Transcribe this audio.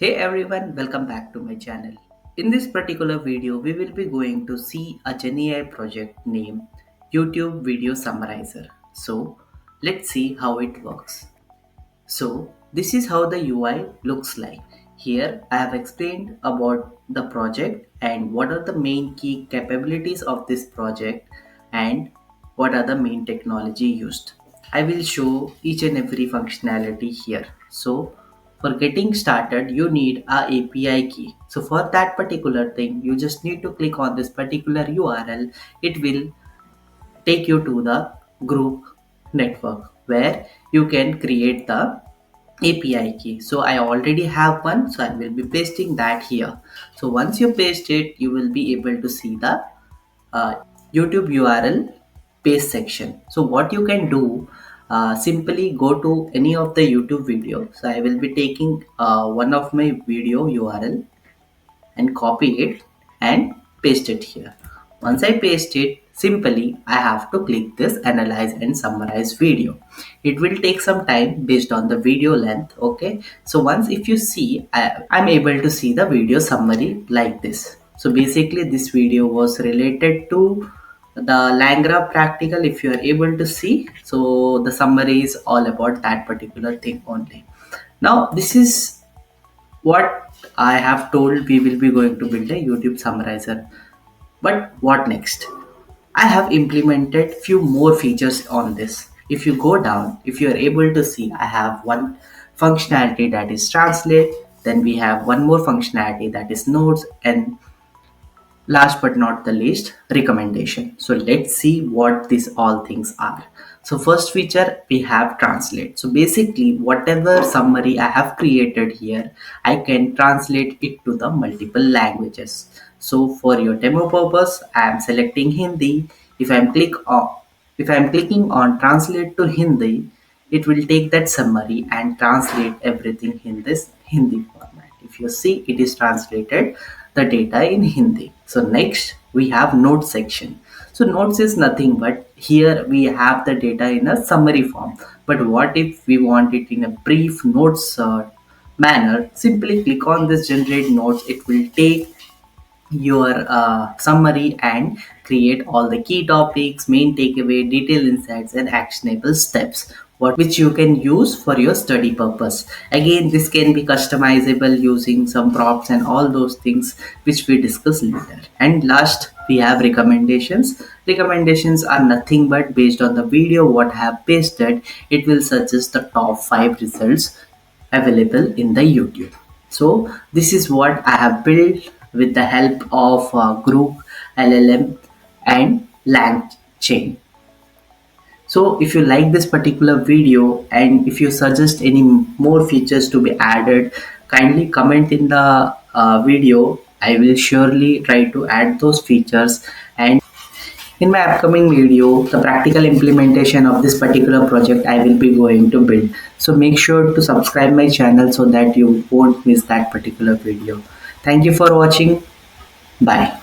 Hey everyone, welcome back to my channel. In this particular video, we will be going to see a GenAI project named YouTube Video Summarizer. So let's see how it works. So this is how the UI looks like. Here I have explained about the project and what are the main key capabilities of this project and what are the main technology used. I will show each and every functionality here. So for getting started, you need a API key. So for that particular thing, you just need to click on this particular URL. It will take you to the group network where you can create the API key. So I already have one, so I will be pasting that here. So once you paste it, you will be able to see the uh, YouTube URL paste section. So what you can do, simply go to any of the YouTube video. So I will be taking one of my video URL and copy it and paste it here. Once I paste it, simply I have to click this analyze and summarize video. It will take some time based on the video length. Okay, so once if you see, I'm able to see the video summary like this. So basically this video was related to the LangChain practical, if you are able to see. So the summary is all about that particular thing only. Now this is what I have told. We will be going to build a YouTube summarizer. But what next? I have implemented few more features on this. If you go down, if you are able to see, I have one functionality that is translate. Then we have one more functionality that is notes, and last but not the least, recommendation. So let's see what these all things are. So first feature, we have translate. So basically whatever summary I have created here, I can translate it to the multiple languages. So for your demo purpose, I am selecting Hindi. if i'm click on if I'm clicking on translate to Hindi, it will take that summary and translate everything in this Hindi format. If you see, it is translated the data in Hindi. So next we have notes section. So notes is nothing but here we have the data in a summary form. But what if we want it in a brief notes manner? Simply click on this generate notes. It will take your summary and create all the key topics, main takeaway, detailed insights, and actionable steps, which you can use for your study purpose. Again, this can be customizable using some prompts and all those things which we discuss later. And last, we have recommendations. Recommendations are nothing but based on the video what I have pasted, it will suggest the top 5 results available in the YouTube. So this is what I have built with the help of Groq, LLM, and LangChain. So if you like this particular video and if you suggest any more features to be added, kindly comment in the video. I will surely try to add those features, and in my upcoming video, the practical implementation of this particular project I will be going to build. So make sure to subscribe my channel so that you won't miss that particular video. Thank you for watching. Bye.